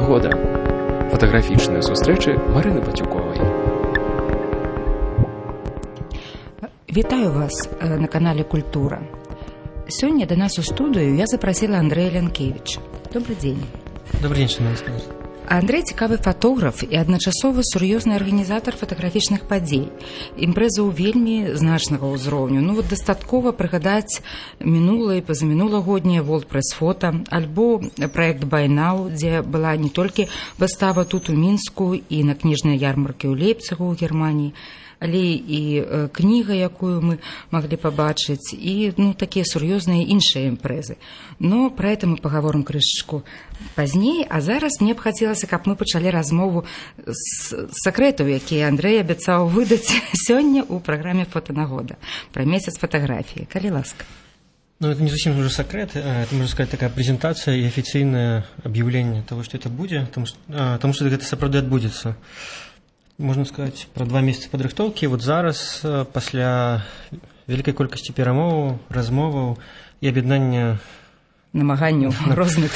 Фотонагода. Фотаграфічныя сустрэчы Марыны Пацюковай. Вітаю вас на канале Культура. Сёння до нас у студыю я запросила Андрэя Лянкевіча. Добрый день. Добрый день, Шановна Сказать. Андрэй цікавы фатограф і адначасова сур'ёзны арганізатар фатаграфічных падзей. Імпрэзаў вельмі значнага ўзроўню. Дастаткова прыгадаць мінулае і пазамінулагоднія World Press Photo, альбо праект Buy Now, дзе была не толькі выстава тут у Мінску і на кніжнай ярмарке ў Лейпцигу ў Германіі, але і кніга, якую мы маглі пабачыць, і такія сур'ёзныя іншыя імпрэзы. Но про это мы поговорим крышечку позднее, а зараз мне б хацелася, каб мы пачалі размову з сакрэтаў, якія Андрэй абяцаў выдаць сёння ў праграме «Фотонагода» про месяц фотографии. Калі ласка. Это не совсем уже секрет, это, можно сказать, такая презентация и официальное объявление того, что это будет, потому что это сапраўды адбудзецца. Можна сказаць, пра 2 месяцы падрыхтоўкі. Вот зараз, пасля вялікай колькасці перамоваў, размоваў і аб'яднання намаганняў розных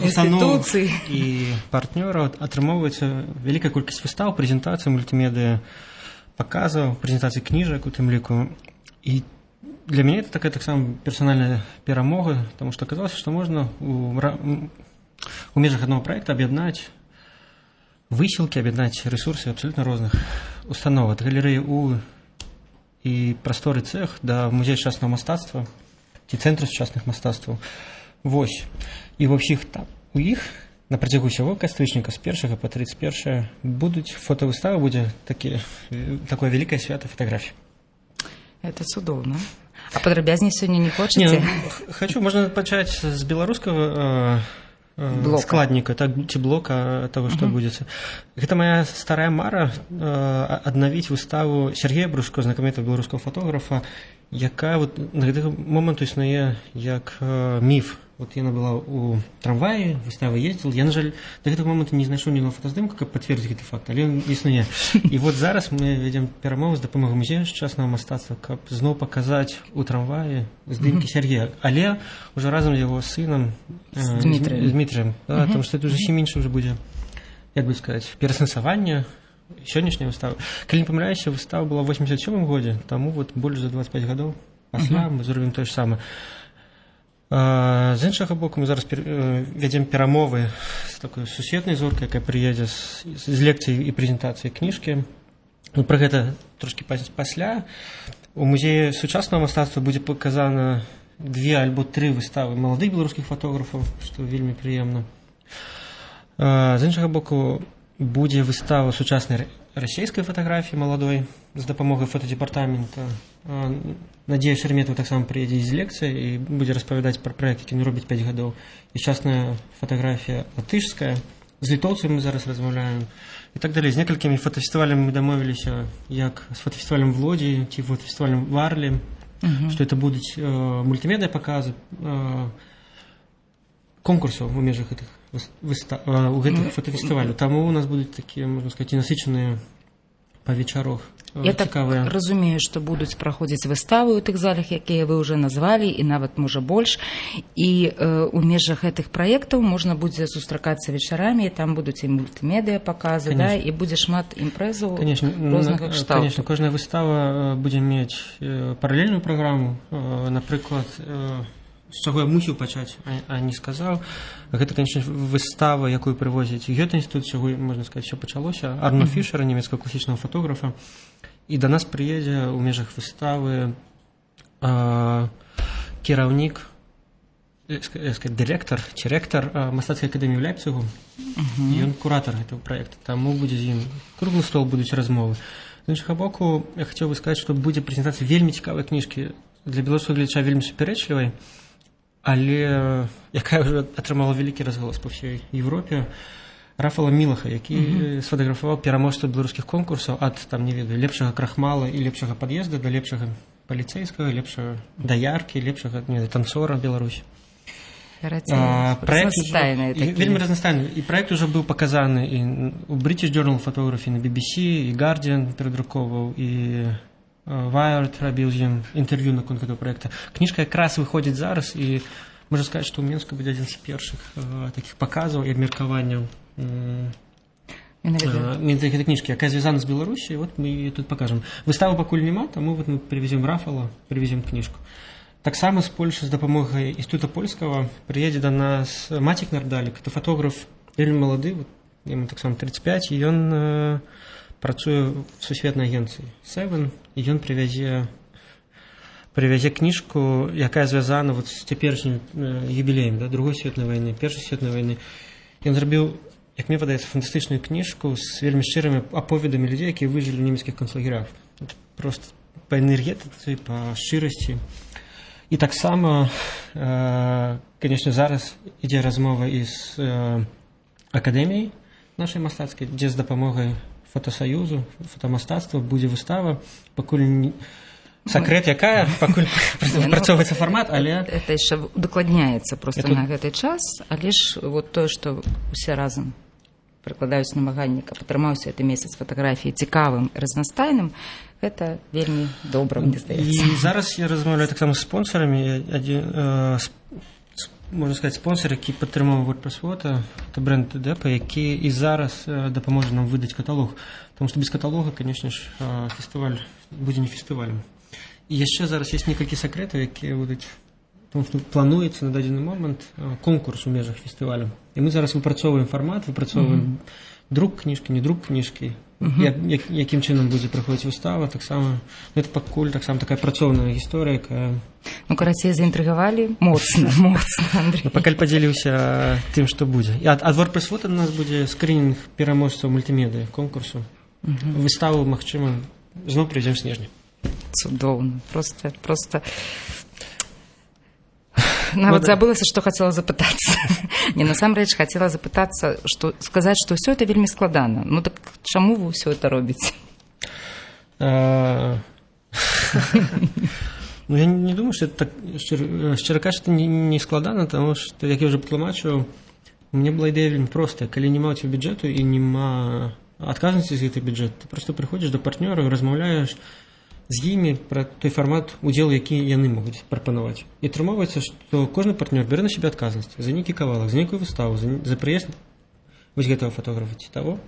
устаноў і партнёраў, атрымоўваецца вялікая колькасць выстаў, прэзентацый, мультимедыа, паказаў, прэзентацый кніжак у тым ліку. І для мяне это такая таксама персанальная перамога, потому что аказалася, што можна у межах аднаго праекта аб'яднаць высілкі, аб'яднаць рэсурсы абсолютно розных устаноў, ад галерэі і прасторы цэх да музея сучаснага мастацтва ці цэнтру сучасных мастацтваў. Вось. І ва ўсіх там у іх на працягу ўсяго кастрычніка з 1 па 31 будуць фотавыставы, будзе такое вялікае свята фатаграфій. Это цудоўна. А падрабязней сёння не хочаце? Хочу. Можна пачаць з беларускага складніка, ці блока того, што адбудзецца. Гэта моя старая мара аднавіць выставу Сергея Брушко, знакамітага беларускага фотографа, якая на гэты момант існуе як міф. Яна была у трамваі, выстава ездзіла. Я, на жаль, да гэтага моманту не знайшоў ні аднаго фотаздымка, каб пацвердзіць гэты факт, але ён існуе. І зараз мы вядзем перамовы з дапамогай музея сучаснага мастацтва, каб зноў паказаць у трамваі здымкі Сергея, але ўжо разам з яго сынам Дмітрием. Таму што это зусім іншы ўжо будзе, як бы сказаць, пераасэнсаванне сённяшняй выставы. Калі не памыляюся, выстава была ў 87 годзе, таму больш за 25 гадоў пасля мы зробім тое ж самае. З іншага боку, мы зараз вядзем перамовы з такой сусветнай зоркай, якая прыедзе з лекцый і прэзентацыі кніжкі. Пра гэта трошкі пасля. У музеі сучаснага мастацтва будзе паказана 2 альбо 3 выставы маладых беларускіх фотографаў, што вельмі прыемна. З іншага боку, будзе выстава сучаснай расійскай фатаграфіі маладой з дапамогай фотодепартамента. Надзея Шереметова таксама прыедзе з лекцыі і будзе распавядаць пра праект, які не робіць 5 гадоў. І сучасная фатаграфія латышская. З літоўцамі мы зараз размаўляем. І так далей. З некалькімі фотафестываламі мы дамовіліся, як з фотафестывалем в Лодзі ці фотафестывалем в Арлі, што это будуць мультимедыа паказы конкурсаў у межах гэтых фотафестываляў. Таму у нас будуць такія, можна сказаць, насычаныя па вечарах. Я так разумею, што будуць праходзіць выставы ў тых залах, якія вы ўжо назвалі, і нават, можа, больш. І ў межах гэтых праектаў можна будзе сустракацца вечарамі, і там будуць і мультимедыа паказы, і будзе шмат імпрэзаў рознага кшталту. Конечно, кожная выстава будзе мець паралельную праграму. Напрыклад, з чаго я мусіў пачаць, а не сказаў. Гэта, конечно, выстава, якую прывозяць Гёте-інстытут, чаго, можна сказаць, все пачалося. Арно Фішера, нямецкага класічнага фотографа. І да нас прыедзе ў межах выставы кіраўнік, дырэктар ці рэктар мастацкай акадэміі ў Лейпцигу. Ён куратар гэтага праекта. Таму будзе з ім круглы стол, будуць размовы. З іншага боку, я хацеў бы сказаць, што будзе прэзентацыя вельмі цікавай кніжкі, для беларускага гледача вельмі супярэчлівай, але якая ўжо атрымала вялікі разгалас па ўсёй Европе. Рафала Мілаха, які сфотаграфаваў пераможцаў беларускіх конкурсаў ад, не ведаю, лепшага крахмала і лепшага пад'езда да лепшага паліцэйскага, лепшага даяркі, лепшага танцора Беларусі. Вельмі разнастайны. І праект ужо быў паказаны і у British Journal of Photography, на BBC, і Guardian перадруковаў, і Wired рабіў з ім інтэрв'ю наконт гэтага праекта. Кніжка якраз выходзіць зараз, і можна сказаць, што ў Мінску будзе адзін з першых такіх паказаў і абмеркаванняў Гэта кніжкі, якая звязана з Беларусі, вот мы її тут покажем. Выставы пакуль няма, таму вот мы привезем Рафала, привезем кніжку. Таксама з Польшы з дапамогай Інстытута польскага прыедзе да нас Мацік Нардалік, это фотограф вельмі малады, яму таксама 35, і ён працуе в сусветнай агенцыі Seven, і ён прывязе кніжку, якая звязана вот з цяперашнім юбілеем, да, Другой светнай вайны, Першай светнай вайны. Ён зрабіў, як мне падаецца, фантастычную кніжку з вельмі шчырымі аповедамі людзей, якія выжылі ў нямецкіх канцлагерах. Просто па энергетыцы, па шчырасці. І таксама, конечно, зараз ідзе размова і з акадэміяй нашай мастацкай, дзе з дапамогай фотосаюзу, фотомастацтва будзе выстава, пакуль сакрэт якая, пакуль працоўваецца фармат, але... Это яшчэ удакладняецца просто на гэты час, але ж вот тое, што усе разам прыкладаюць намаганні, каб атрымаўся гэты месяц фатаграфіі цікавым, разнастайным, гэта вельмі добра, мне здаецца. І зараз я размаўляю таксама з спонсорамі, можна сказаць, спонсор, які падтрымаў WordPress Photo, это бренд Депа, які і зараз дапаможа нам выдаць каталог, потому што без каталога, конечно ж, фестываль будзе не фестывалем. І яшчэ зараз ёсць некалькі сакрэтаў, якія будуць, потому што плануецца на дадзены момант конкурс у межах фестывалю. І мы зараз выпрацоўваем фармат, выпрацоўваем друк кніжкі, не друк кніжкі, якім чынам будзе праходзіць выстава, таксама, это пакуль таксама такая працоўная гісторыя, якая... Ну, карацей, заінтрыгавалі моцна, Андрей. Пакуль падзеліўся тым, што будзе. І ад WordPress Photo у нас будзе скринінг пераможцаў мультымедыі конкурсу. Выставу, магчыма, зноў прыйдзем в снежні. Цудоўна, просто... Нават забылася, што хацела запытацца. Не, насамрэч, хацела запытацца, сказаць, што ўсё это вельмі складана. Ну так чаму вы ўсё это робіце? Ну, я не думаю, что это так, шчыра кажучы, не складана, потому что, як я уже патлумачыў, у меня была ідэя вельмі простая. Калі няма ў цябе бюджэту і няма адказнасці з гэтай бюджэт, ты просто прыходзіш да партнёраў, размаўляеш з імі пра той фармат удзелу, які яны могуць прапанаваць. І атрымоўваецца, што кожны партнёр бярэ на сябе адказнасць за нейкі кавалак, за нейкую выставу, за прыезд вось гэтага фотографа ці таго.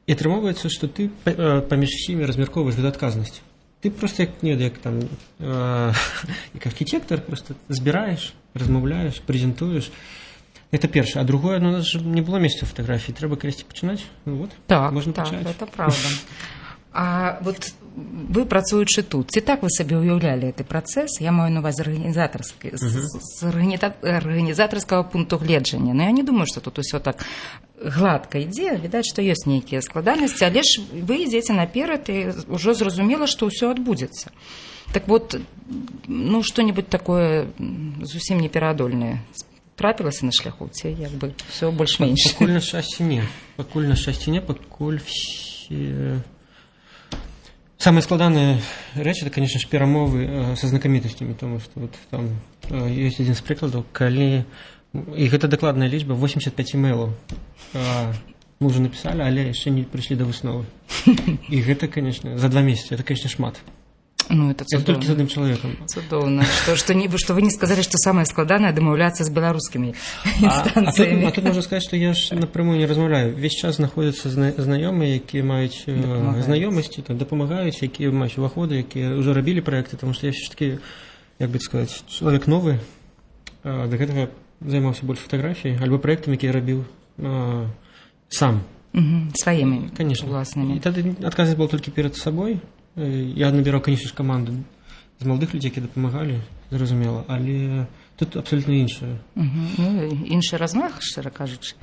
І атрымоўваецца, што ты паміж усімі размяркоўваеш гэту адказнасць. Ты просто як там як архітектор просто збіраеш, размаўляеш, прэзентуеш. Это першае. А другое, ну, у нас же не было месяца фотографій, трэба калісьці пачынаць. Ну вот, так, можна так, пачаць. Это правда. А вот вы працуючы тут, ці так вы сабе ўяўлялі гэты працэс? Я маю на увазе з арганізатарскага пункту гледжання. Но я не думаю, што тут усё так гладка ідзе. Відаць, што ёсць нейкія складанасці, але ж вы ідзеце наперад і ўжо зразумела, што ўсё адбудзецца. Так вот, ну, што-небудзь такое зусім непераадольнае трапілася на шляху, ці як бы ўсё больш-менш? Пакуль на шчасце не. Пакуль все... Самые складанные речи, это, конечно же, перамовы со знакомитостями, потому что вот там есть один из прикладов, коли... И это докладная лічба, 85 имейлов. Мы уже написали, але еще не пришли до высновы. И это, конечно, за 2 месяца, это, конечно, шмат. Ну, это цудоўна. Это только с одним человеком. Цудоўна. Что вы не сказали, что самое складанное домовляться с белорусскими инстанциями. А тут можно сказать, что я ж напрямую не размовляю. Весь час знаходятся знайомые, які мають знайомості, допомагають, які мають уваходи, які вже робили проекти, тому що я все ж таки, як би сказати, чоловік новий, до гэтага займаўся больш фотографіяй, альбо проектами, які я робив сам. Своими, конечно, власними. И тогда отказывать был только перед собой. Я набирал, конечно, команду з молодых людей, які допомагали, зрозуміло, але тут абсолютно інше. Ну, інший размах, широко кажучи.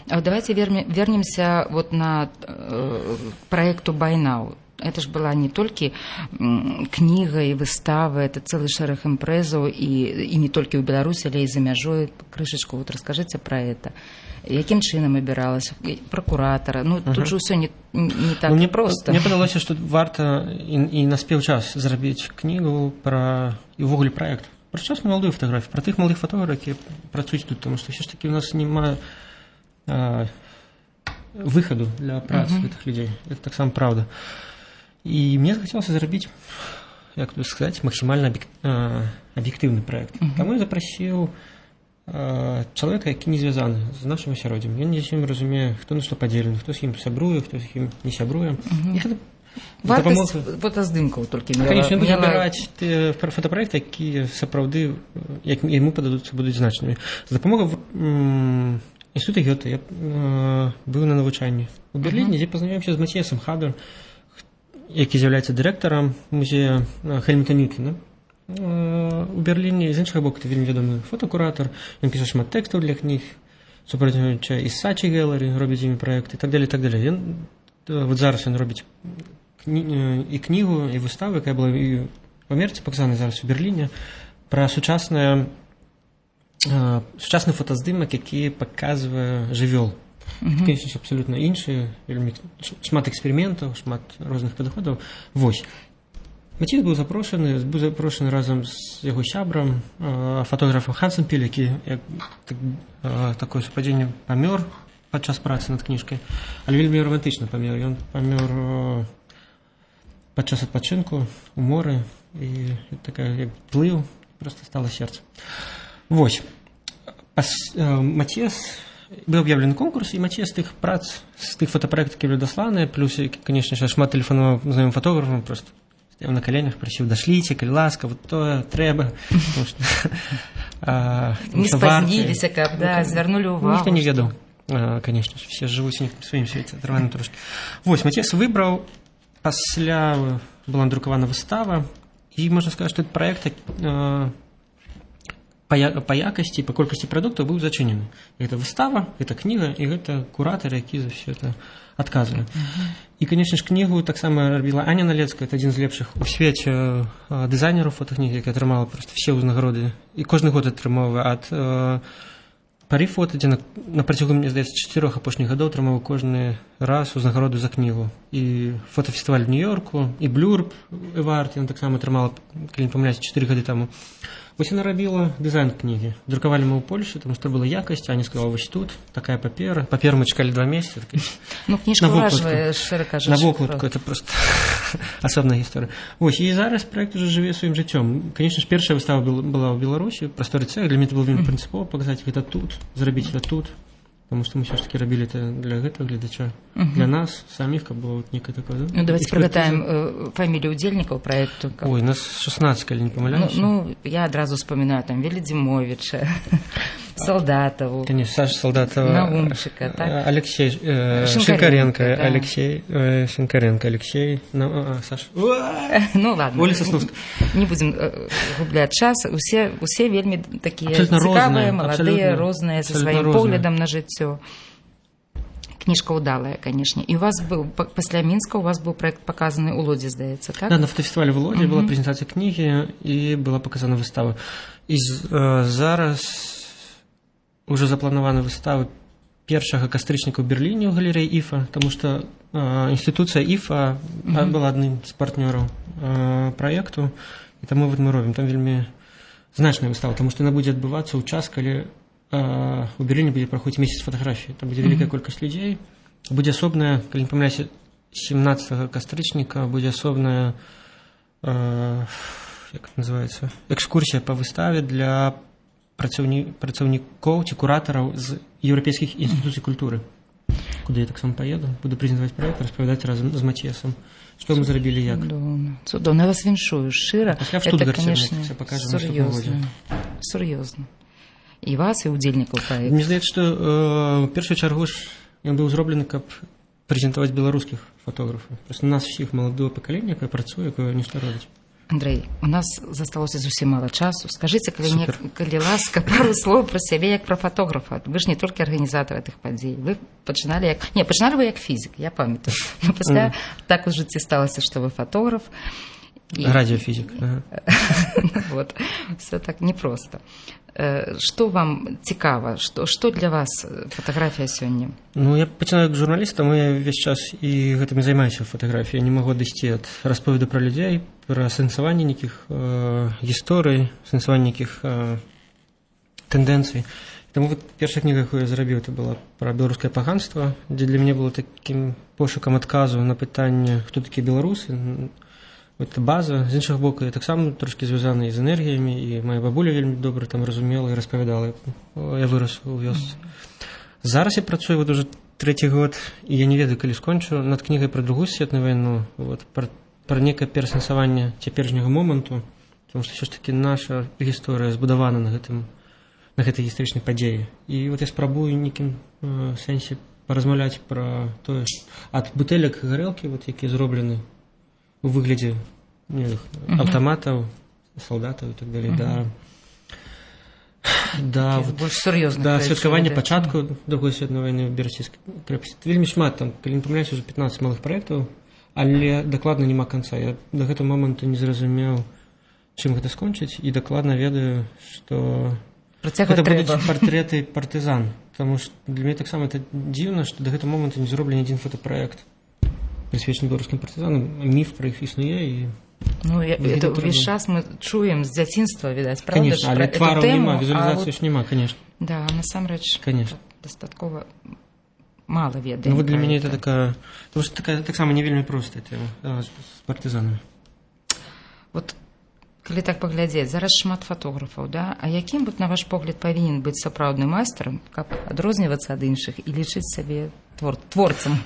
А вот давайте вернемся вот на проекту Buy Now. Это ж была не только книга и выстава, это целый шэраг імпрэзаў и не только в Беларуси, але и за мяжой. Крышечку, вот расскажите про это. Яким чынам абіралася прокуратора? Ну, тут же ўсё не так просто. Мне падалося, што варта і наспеў час зрабіць кнігу пра і ўвогуле праект. Пра сучасную маладую фатаграфію, пра тых маладых фотографаў, які працуюць тут, тому што ўсё ж такі у нас няма выхаду для працы гэтых людзей. Это таксама правда. І мне захацелася зрабіць, як тут сказаць, максімальна аб'ектыўны праект. Таму я запрасіў чалавека, які не звязаны з нашым асяроддзем. Ён не зусім разумее, хто на што падзелены, хто з ім сябруе, хто з ім не сябруе. Вартасць фотаздымкаў толькі мела. Конечно, ён будзе выбіраць фотапраекты, якія сапраўды, як яму пададуцца, будуць значнымі. За дапамогай інстытута Гёте я быў на навучанні у Берліне, дзе пазнаёмся з Маціясам Хабер, які з'яўляецца дырэктарам музея Хельмута Ньютона у Берліне. З іншага боку, это вельмі вядомы фотокуратор, ён піша шмат тэкстаў для кніг, супрацоўнічае і з Сачі Гэлеры, робіць з імі праекты і так далее, і так далее. Вот зараз ён робіць і кнігу, і выставу, якая была і в Амерыцы паказана зараз у Берліне, пра сучасны фотаздымак, які паказвае жывёл. Конечно, абсолютно іншыя, шмат эксперыментаў, шмат розных падыходаў. Вось. Маціяс быў запрошаны разам з яго сябрам, фотографам Хансом Піль, які такое супадзенне памёр падчас працы над кніжкай, але вельмі романтычна памёр. Ён памёр падчас адпачынку у моры, і такая, як плыў, проста стала сэрца. Вось. Маціяс быў аб'яўлены конкурс, і Маціяс з тых прац, з тых фотапраектаў, які былі дасланыя, плюс, конечно, шмат тэлефанаваў знаёмым фотографам, просто стаяў на каленях, прасіў, дашліце, калі ласка, вот тое трэба. Не спазніліся, каб звярнулі ўвагу. Ніхто не ведаў, конечно, все жывуць у сваім свеце, атрываны трошкі. Вось, Маціяс выбраў, пасля была надрукавана выстава, і можна сказаць, што этот праект па якасці, па колькасці прадуктаў быў зачынены. Гэта выстава, гэта кніга, і гэта куратар, які за все это адказвае. І, конечно ж, кнігу таксама рабіла Аня Налецкая, это адзін з лепшых у свеце дызайнераў фотокнігі, які атрымала просто все ўзнагароды. І кожны год атрымоўвае ад Парі фота, дзе на працягу, мне здаецца, 4 апошніх гадоў атрымаў кожны раз узнагароду за кнігу. І фотафестываль в Нью-Йорку, і Блюрб Эвард, ён таксама атрымала, калі не памыляюся, 4 гады таму. Вось яна рабіла дызайн кнігі. Друкавалі мы ў Польшы, тому што была якасць, Аня сказала, вось тут такая папера. Паперу мы чакалі 2 месяцы. Ну, кніжка ўражвае, шчыра кажучы. На вокладку, это просто асобная гісторыя. Вось, і зараз праект уже жыве сваім жыццём. Конечно ж, першая выстава была ў Беларусі, прасторы цэх. Для мяне это было вельмі прынцыпова паказаць гэта тут, зрабіць гэта тут. Потому что мы все-таки рабілі это для гэтага гледача, для нас самих, каб было некое такое. Да? Ну, давайте пригадаем фамилии удзельнікаў праекту. Ой, нас 16, калі не памыляюся. Ну, я адразу вспоминаю там Велидзімовича, Солдатову. Конечно, Саша Солдатова. Наумчика, так? Алексей Шинкаренко, да. Алексей Шинкаренко, Алексей. Саша. Ну, ладно. Оля Сосновская. Не будем губляць час. Усе вельмі такія цікавыя, маладыя, розныя, са сваім поглядам на жыццё. Кніжка ўдалая, конечно. І у вас быў, пасля Мінска у вас быў праект паказаны ў Лодзі, здаецца, так? Да, на фотафестывалі ў Лодзі была прэзентацыя кнігі і была паказана выстава. І зараз уже запланавана выстава 1 кастрычніка ў Берліне ў галерэі ІФА, таму што інстытуцыя ІФА была адным з партнёраў праекту, і таму вот мы робім. Там вельмі значная выстава, таму што яна будзе адбывацца ў час, калі у Берліне будзе праходзіць месяц фотаграфіі. Там будзе вялікая колькасць людзей. Будзе асобная, калі не памыляюся, 17 кастрычніка будзе асобная, як называецца, экскурсія па выставе для працаўнікоў ці куратараў з еўрапейскіх інстытуцый культуры, куды я таксама паеду, буду прэзентаваць праект, распавядаць разам з Маціясам, што мы зрабілі, як. Цудоўна, я вас віншую шчыра. Пасля в Штутгарце пакажам наступным годзе. Сур'ёзна. І вас, і ўдзельнікаў праекту. Мне здаецца, што ў першую чаргу ён быў зроблены, каб прэзентаваць беларускіх фотографаў. Просто нас всіх маладое пакаленне, якое працуе, якое нешта робіць. Андрэй, у нас засталося зусім мала часу. Скажыце, калі ласка, пару слоў пра сябе як пра фотографа. Вы ж не толькі арганізатар гэтых падзей. Вы пачыналі як... Не, пачыналі вы як фізік, я памятаю. Но пасля так у жыцці сталася, што вы фотограф. Радиофизик. Вот, все так непросто. Что вам цікава? Что для вас фотографія сёння? Ну, я пачынаю як журналіст, таму я весь час і гэтым займаюся фотаграфіяй. Я не магу дайсці ад расповеду пра людзей, пра сэнсаванне нейкіх гісторый, сэнсаванне нейкіх тэндэнцый. Таму вот першая кніга, якую я зрабіў, это была пра беларускае паганства, дзе для мяне было такім пошукам адказу на пытанне, хто такія беларусы, Гэта база. З іншага боку, я таксама трошкі звязаны з энергіямі, і моя бабуля вельмі добра там разумела і распавядала. Я вырас у вёсцы. Зараз я працую вот уже 3-й год, і я не ведаю, калі скончу, над кнігай пра Другую светную вайну, вот, пра некае пераасэнсаванне цяперашняга моманту, тому што ўсё ж такі наша гісторыя збудавана на гэтай гістарычнай падзеі. І вот я спрабую нейкім сэнсе паразмаўляць пра тое, ад бутэлек гарэлкі, вот, якія зроблены у выглядзе аўтаматаў, салдатаў і так далей, да больш сур'ёзных да святкавання пачатку Другой светной вайны ў Берасцейскай крэпасці. Вельмі шмат, там, калі не памыляюсь, уже 15 малых праектаў, але дакладна няма канца. Я да гэтага моманту не зразумеў, чым гэта скончыць, і дакладна ведаю, што гэта будуць партрэты партызан, таму што для мяне таксама это дзіўна, што да гэтага моманту не зроблены адзін фотапраект прысвечаны беларускім партызанам. Міф пра іх існуе, і это ўвесь час мы чуем з дзяцінства, відаць, правда? Конечно, але твараў няма, візуалізацыі ж няма, конечно. Да, насамрэч, дастаткова мала ведаем. Ну вот для мяне это такая, потому что таксама не вельмі простая тэма з партызанамі. Вот калі так паглядзець, зараз шмат фотографаў, да? А якім, на ваш погляд, павінен быць сапраўдны майстар, каб адрознівацца ад іншых і лічыць сабе творцам?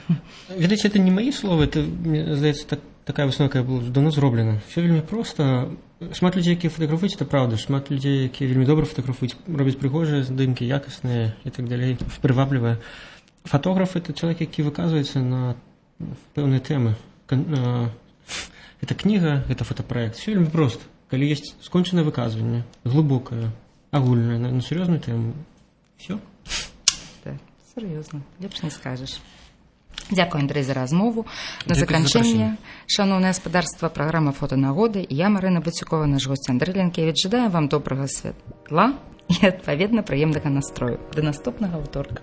Відаць, это не мои словы, это, мне здаецца, такая высновка, якая была давно зроблена. Все вельмі проста. Шмат людзей, якія фотаграфуюць, это правда. Шмат людзей, якія вельмі добра фотаграфуюць, робяць прыгожыя здымкі, якасныя і так далей, прываблівыя. Фотограф – это человек, які выказваецца на пэўныя тэмы. Это кніга, это фотапраект. Все вельмі проста. Калі ёсць скончанае выказванне, глыбокае, агульнае, на сур'ёзную тэму, все. Так, сур'ёзна, лепш не скажаш. Дзякую, Андрэй, за размову. На заканчэнне, шаноўнае гаспадарства, праграма «Фотанагоды». Я, Марына Бацюкова, наш госць Андрэй Лянкевіч. Жадаем вам добрага святла і, адпаведна, прыемнага настрою. До наступнага аўторка.